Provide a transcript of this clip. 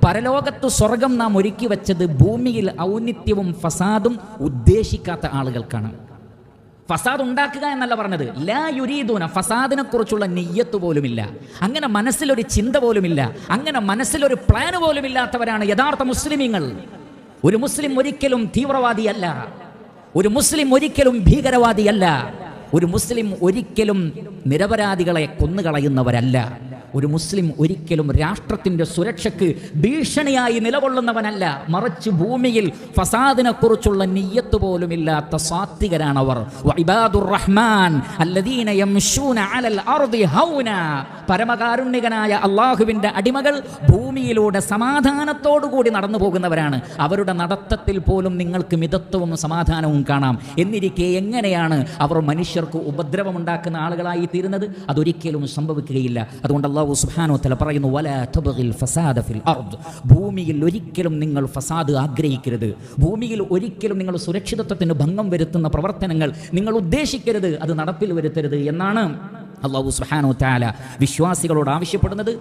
പരലോകത്ത് സ്വർഗം നാം ഒരുക്കി വെച്ചത് ഭൂമിയിൽ ഔന്നിത്യവും ഫസാദും ഉദ്ദേശിക്കാത്ത ആളുകൾക്കാണ്. ഫസാദ് ഉണ്ടാക്കുക എന്നല്ല പറഞ്ഞത്, ലാ യുരീദൂന, ഫസാദിനെ കുറിച്ചുള്ള നിയ്യത്ത് പോലുമില്ല, അങ്ങനെ മനസ്സിലൊരു ചിന്ത പോലുമില്ല, അങ്ങനെ മനസ്സിലൊരു പ്ലാൻ പോലും ഇല്ലാത്തവരാണ് യഥാർത്ഥ മുസ്ലിമീങ്ങൾ. ഒരു മുസ്ലിം ഒരിക്കലും തീവ്രവാദിയല്ല, ഒരു മുസ്ലിം ഒരിക്കലും ഭീകരവാദിയല്ല, ഒരു മുസ്ലിം ഒരിക്കലും നിരപരാധികളെ കൊന്നുകളയുന്നവരല്ല, ഒരു മുസ്ലിം ഒരിക്കലും രാഷ്ട്രത്തിൻ്റെ സുരക്ഷയ്ക്ക് ഭീഷണിയായി നിലകൊള്ളുന്നവനല്ല. മറിച്ച് ഭൂമിയിൽ ഫസാദിനെ കുറിച്ചുള്ള നിയ്യത്ത് പോലുമില്ലാത്ത സാത്വികരാണവർ. വഇബാദുർ റഹ്മാൻ അല്ലദീന യംശൂന അലൽ അർദി ഹൗന, പരമകാരുണ്യകനായ അള്ളാഹുവിൻ്റെ അടിമകൾ ഭൂമിയിലൂടെ സമാധാനത്തോടുകൂടി നടന്നു പോകുന്നവരാണ്. അവരുടെ നടത്തത്തിൽ പോലും നിങ്ങൾക്ക് മിതത്വവും സമാധാനവും കാണാം. എന്നിരിക്കെ എങ്ങനെയാണ് അവർ മനുഷ്യർക്ക് ഉപദ്രവമുണ്ടാക്കുന്ന ആളുകളായി തീരുന്നത്? അതൊരിക്കലും സംഭവിക്കുകയില്ല. അതുകൊണ്ട് അല്ലാഹു സുബ്ഹാനഹു വതആല പറയുന്നു, വലാ തബ്ഗിൽ ഫസാദ ഫിൽ അർദ്, ഭൂമിയിൽ ഒരിക്കലും നിങ്ങൾ ഫസാദ് ആഗ്രഹിക്കരുത്, ഭൂമിയിൽ ഒരിക്കലും നിങ്ങൾ സുരക്ഷിതത്വത്തിന് ഭംഗം വരുത്തുന്ന പ്രവർത്തനങ്ങൾ നിങ്ങൾ ഉദ്ദേശിക്കരുത്, അത് നടപ്പിൽ വരുത്തരുത് എന്നാണ് അല്ലാഹു സുബ്ഹാനഹു വതആല വിശ്വാസികളോട് ആവശ്യപ്പെടുന്നത്.